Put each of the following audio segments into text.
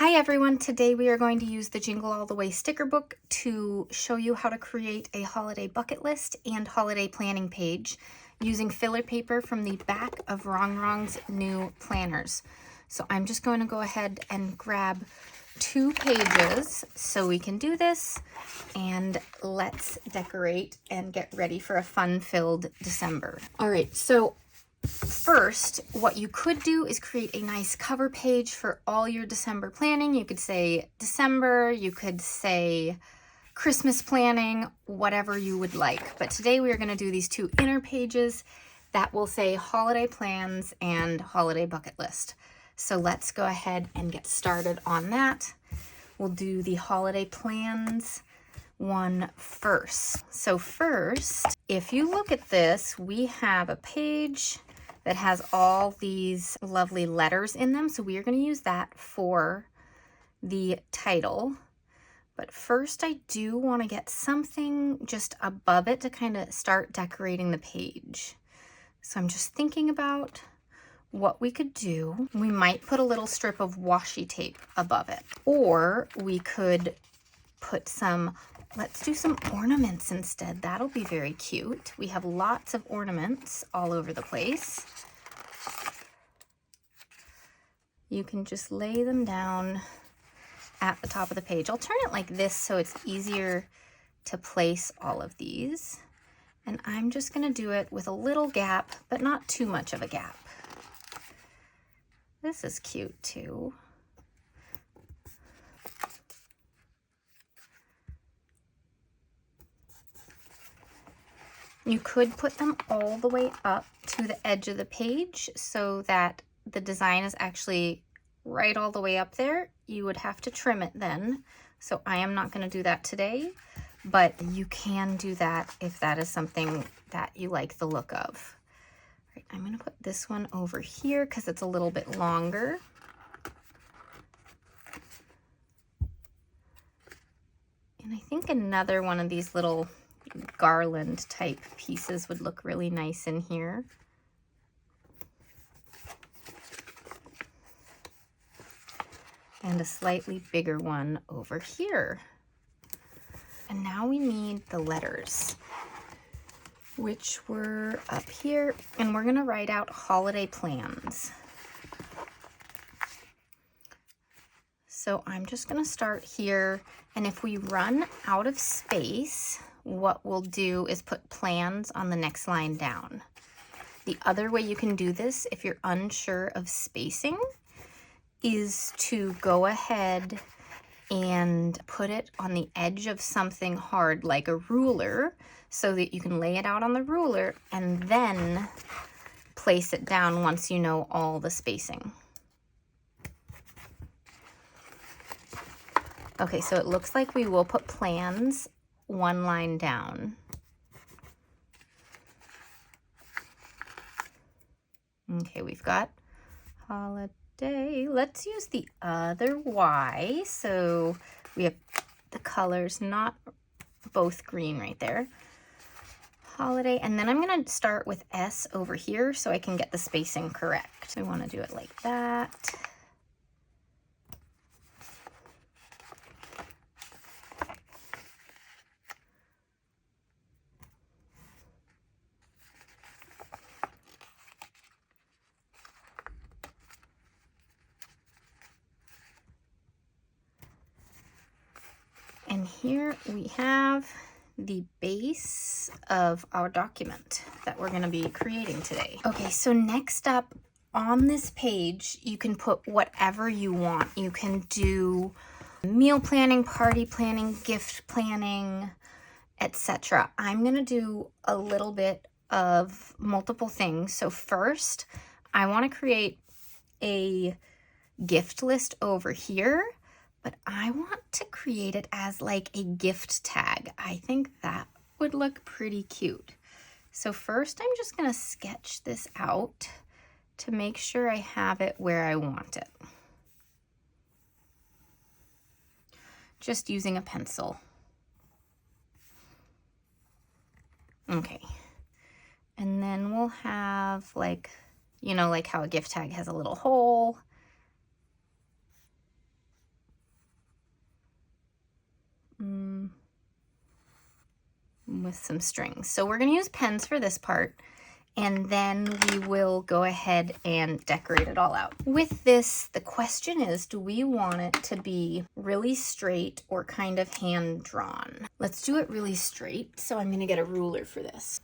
Hi everyone, today we are going to use the Jingle All the Way sticker book to show you how to create a holiday bucket list and holiday planning page using filler paper from the back of Rongrong's new planners. So I'm just going to go ahead and grab 2 pages so we can do this, and let's decorate and get ready for a fun-filled December. All right, so first, what you could do is create a nice cover page for all your December planning. You could say December, you could say Christmas planning, whatever you would like. But today we are going to do these 2 inner pages that will say holiday plans and holiday bucket list. So let's go ahead and get started on that. We'll do the holiday plans one first. So first, if you look at this, we have a page that has all these lovely letters in them. So we are going to use that for the title. But first I do want to get something just above it to kind of start decorating the page. So I'm just thinking about what we could do. We might put a little strip of washi tape above it, or we could put let's do some ornaments instead. That'll be very cute. We have lots of ornaments all over the place. You can just lay them down at the top of the page. I'll turn it like this so it's easier to place all of these. And I'm just gonna do it with a little gap, but not too much of a gap. This is cute too. You could put them all the way up to the edge of the page so that the design is actually right all the way up there. You would have to trim it then. So I am not going to do that today, but you can do that if that is something that you like the look of. All right, I'm going to put this one over here because it's a little bit longer. And I think another one of these little garland type pieces would look really nice in here. And a slightly bigger one over here. And now we need the letters, which were up here, and we're gonna write out holiday plans. So I'm just gonna start here, and if we run out of space, what we'll do is put plans on the next line down. The other way you can do this, if you're unsure of spacing, is to go ahead and put it on the edge of something hard like a ruler so that you can lay it out on the ruler and then place it down once you know all the spacing. Okay, so it looks like we will put plans 1 line down. Okay, we've got holiday. Let's use the other Y. So we have the colors, not both green right there. Holiday, and then I'm going to start with S over here so I can get the spacing correct. So I want to do it like that. And here we have the base of our document that we're going to be creating today. Okay, so next up on this page, you can put whatever you want. You can do meal planning, party planning, gift planning, etc. I'm going to do a little bit of multiple things. So first, I want to create a gift list over here, but I want to create it as like a gift tag. I think that would look pretty cute. So first I'm just gonna sketch this out to make sure I have it where I want it. Just using a pencil. Okay. And then we'll have like, you know, like how a gift tag has a little hole. with some strings. So we're going to use pens for this part, and then we will go ahead and decorate it all out. With this, the question is, do we want it to be really straight or kind of hand drawn? Let's do it really straight. So I'm going to get a ruler for this.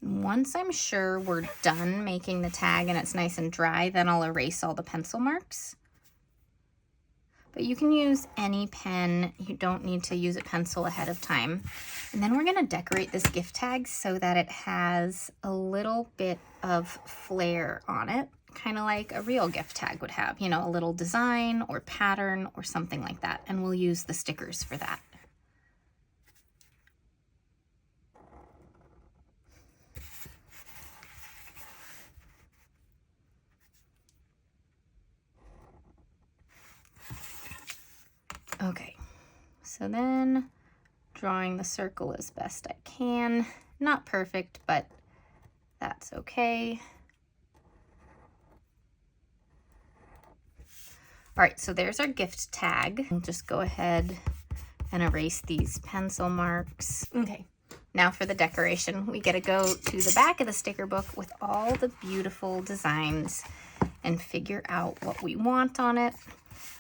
Once I'm sure we're done making the tag and it's nice and dry, then I'll erase all the pencil marks. But you can use any pen. You don't need to use a pencil ahead of time. And then we're going to decorate this gift tag so that it has a little bit of flair on it, kind of like a real gift tag would have, you know, a little design or pattern or something like that. And we'll use the stickers for that. Okay, so then drawing the circle as best I can. Not perfect, but that's okay. All right, so there's our gift tag. We'll just go ahead and erase these pencil marks. Okay, now for the decoration. We get to go to the back of the sticker book with all the beautiful designs and figure out what we want on it.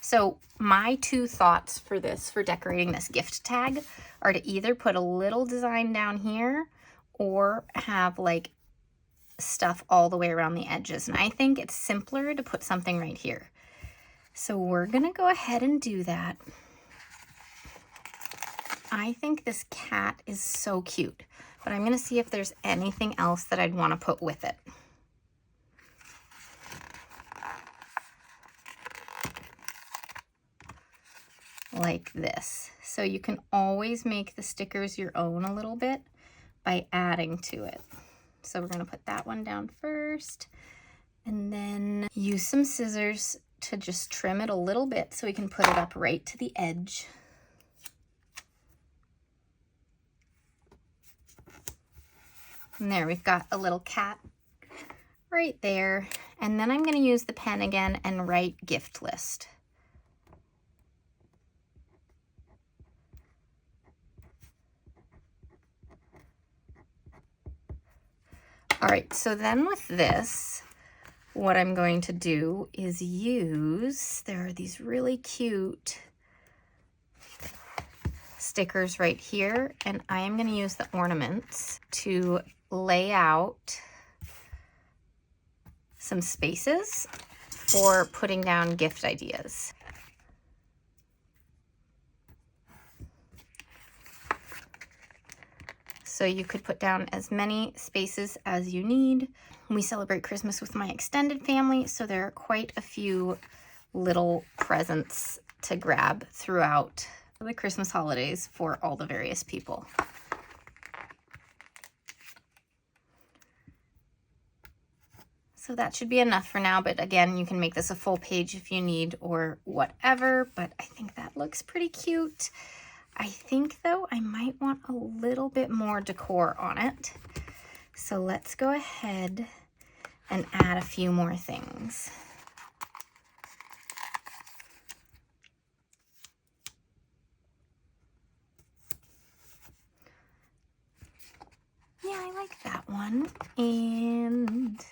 So my two thoughts for this, for decorating this gift tag, are to either put a little design down here or have like stuff all the way around the edges. And I think it's simpler to put something right here. So we're going to go ahead and do that. I think this cat is so cute, but I'm going to see if there's anything else that I'd want to put with it. Like this. So you can always make the stickers your own a little bit by adding to it. So we're going to put that one down first and then use some scissors to just trim it a little bit so we can put it up right to the edge. And there we've got a little cat right there. And then I'm going to use the pen again and write gift list. All right, so then with this, what I'm going to do is use, there are these really cute stickers right here, and I am going to use the ornaments to lay out some spaces for putting down gift ideas. So you could put down as many spaces as you need. We celebrate Christmas with my extended family, so there are quite a few little presents to grab throughout the Christmas holidays for all the various people. So that should be enough for now, but again, you can make this a full page if you need or whatever, but I think that looks pretty cute. I think, though, I might want a little bit more decor on it. So let's go ahead and add a few more things. Yeah, I like that one. And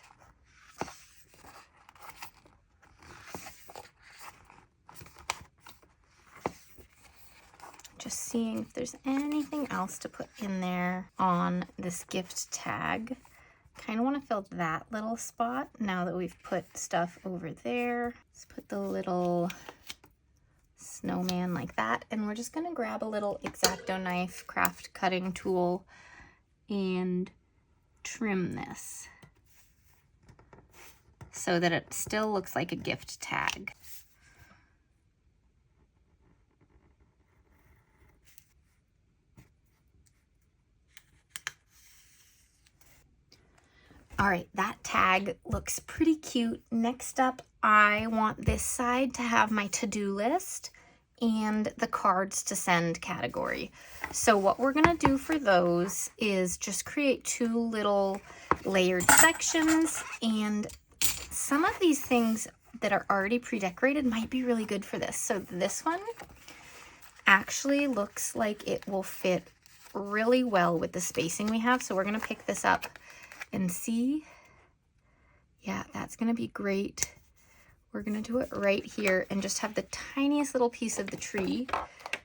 just seeing if there's anything else to put in there on this gift tag. Kind of want to fill that little spot now that we've put stuff over there. Let's put the little snowman like that. And we're just going to grab a little X-Acto knife, craft cutting tool, and trim this so that it still looks like a gift tag. All right, that tag looks pretty cute. Next up, I want this side to have my to-do list and the cards to send category. So what we're gonna do for those is just create two little layered sections, and some of these things that are already pre-decorated might be really good for this. So this one actually looks like it will fit really well with the spacing we have. So we're gonna pick this up and see. Yeah, that's gonna be great. We're gonna do it right here and just have the tiniest little piece of the tree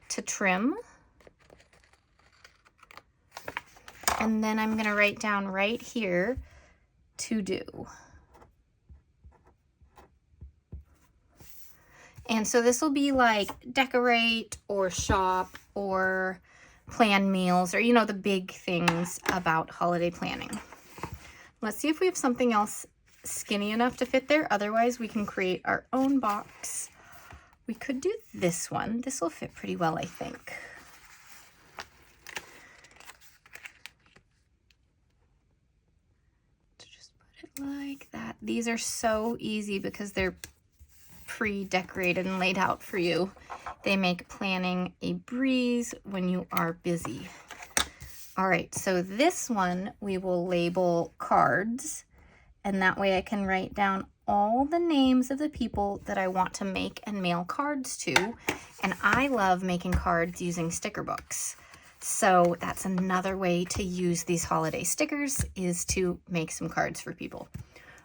to trim. And then I'm gonna write down right here, to do. And so this will be like decorate or shop or plan meals, or you know, the big things about holiday planning. Let's see if we have something else skinny enough to fit there. Otherwise, we can create our own box. We could do this one. This will fit pretty well, I think. So just put it like that. These are so easy because they're pre-decorated and laid out for you. They make planning a breeze when you are busy. All right, so this one we will label cards, and that way I can write down all the names of the people that I want to make and mail cards to. And I love making cards using sticker books. So that's another way to use these holiday stickers, is to make some cards for people.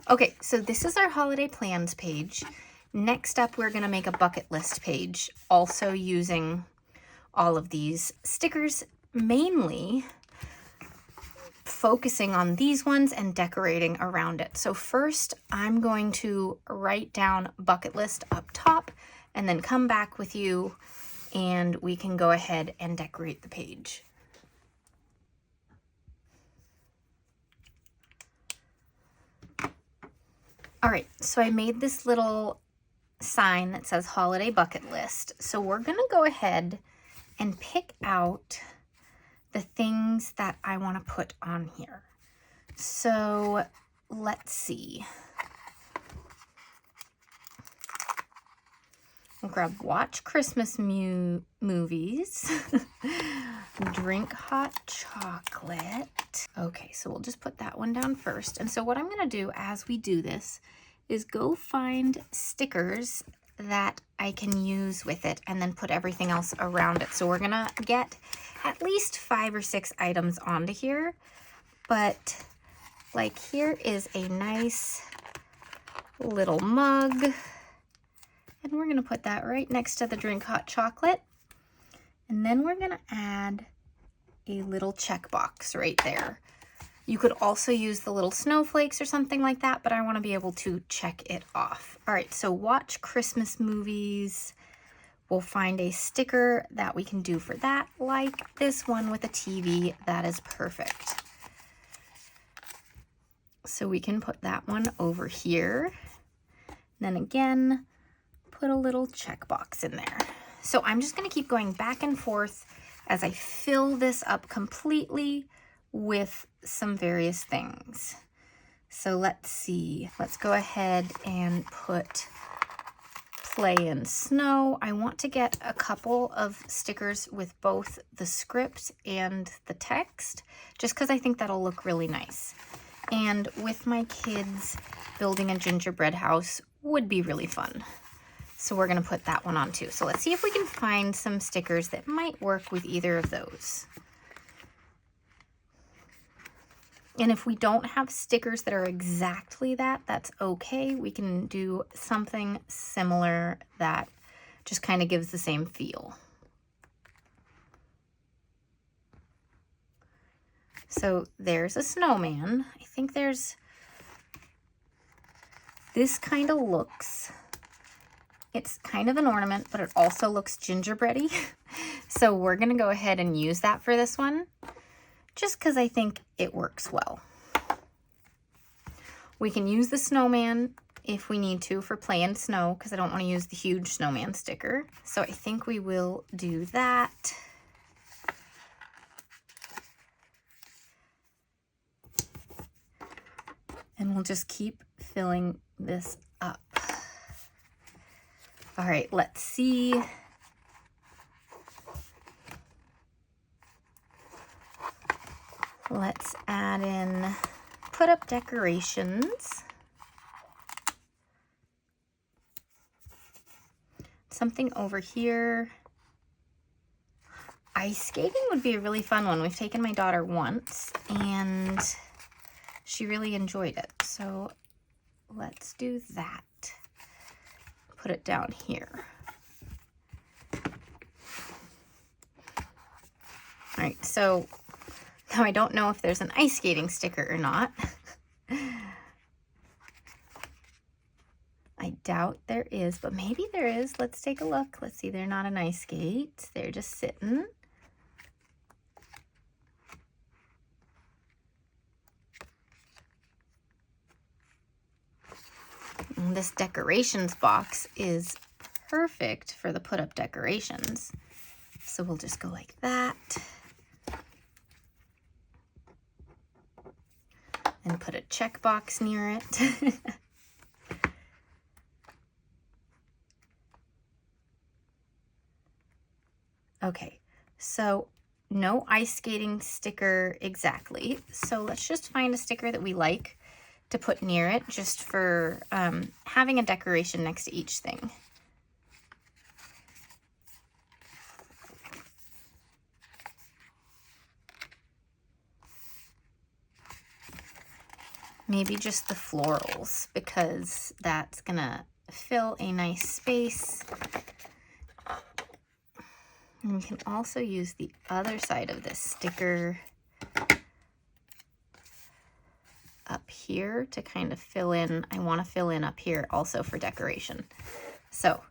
Okay, so this is our holiday plans page. Next up, we're gonna make a bucket list page, also using all of these stickers, mainly focusing on these ones and decorating around it. So first, I'm going to write down bucket list up top and then come back with you and we can go ahead and decorate the page. All right, so I made this little sign that says holiday bucket list. So we're gonna go ahead and pick out the things that I want to put on here. So let's see. We'll grab watch Christmas movies, drink hot chocolate. Okay, so we'll just put that one down first. And so what I'm gonna do as we do this is go find stickers that I can use with it and then put everything else around it. So we're gonna get at least 5 or 6 items onto here, but like here is a nice little mug, and we're gonna put that right next to the drink hot chocolate. And then we're gonna add a little checkbox right there. You could also use the little snowflakes or something like that, but I want to be able to check it off. All right, so watch Christmas movies. We'll find a sticker that we can do for that, like this one with a TV. That is perfect. So we can put that one over here. Then again, put a little checkbox in there. So I'm just going to keep going back and forth as I fill this up completely with some various things. So let's see. Let's go ahead and put play in snow. I want to get a couple of stickers with both the script and the text, just because I think that'll look really nice. And with my kids, building a gingerbread house would be really fun. So we're going to put that one on too. So let's see if we can find some stickers that might work with either of those. And if we don't have stickers that are exactly that, that's okay. We can do something similar that just kind of gives the same feel. So there's a snowman. I think there's, this kind of looks, it's kind of an ornament, but it also looks gingerbready. So we're gonna go ahead and use that for this one, just because I think it works well. We can use the snowman if we need to for play in snow, because I don't want to use the huge snowman sticker. So I think we will do that. And we'll just keep filling this up. All right, let's see. Let's add in, put up decorations. something over here. Ice skating would be a really fun one. We've taken my daughter once and she really enjoyed it. So let's do that. Put it down here. All right, so now I don't know if there's an ice skating sticker or not. I doubt there is, but maybe there is. Let's take a look. Let's see, they're not an ice skate. They're just sitting. And this decorations box is perfect for the put-up decorations. So we'll just go like that. And put a checkbox near it. Okay, so no ice skating sticker exactly. So let's just find a sticker that we like to put near it, just for having a decoration next to each thing. Maybe just the florals, because that's gonna fill a nice space. And we can also use the other side of this sticker up here to kind of fill in. I want to fill in up here also for decoration. So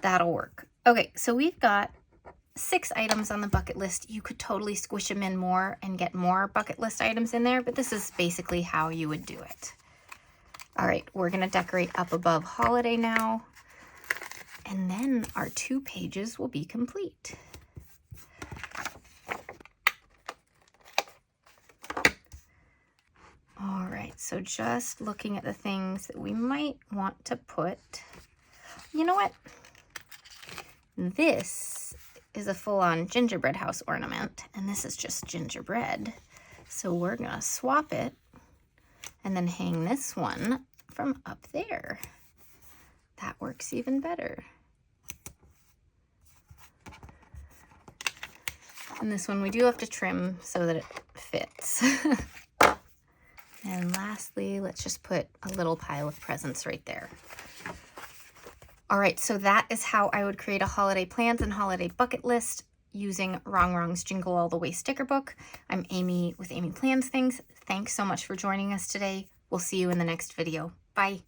that'll work. Okay, so we've got 6 items on the bucket list. You could totally squish them in more and get more bucket list items in there, but this is basically how you would do it. All right, we're going to decorate up above holiday now, and then our 2 pages will be complete. All right, so just looking at the things that we might want to put. You know what? This is a full-on gingerbread house ornament, and this is just gingerbread. So we're gonna swap it and then hang this one from up there. That works even better. And this one we do have to trim so that it fits. And lastly, let's just put a little pile of presents right there. All right, so that is how I would create a holiday plans and holiday bucket list using Rongrong's Jingle All the Way sticker book. I'm Amy with Amy Plans Things. Thanks so much for joining us today. We'll see you in the next video. Bye.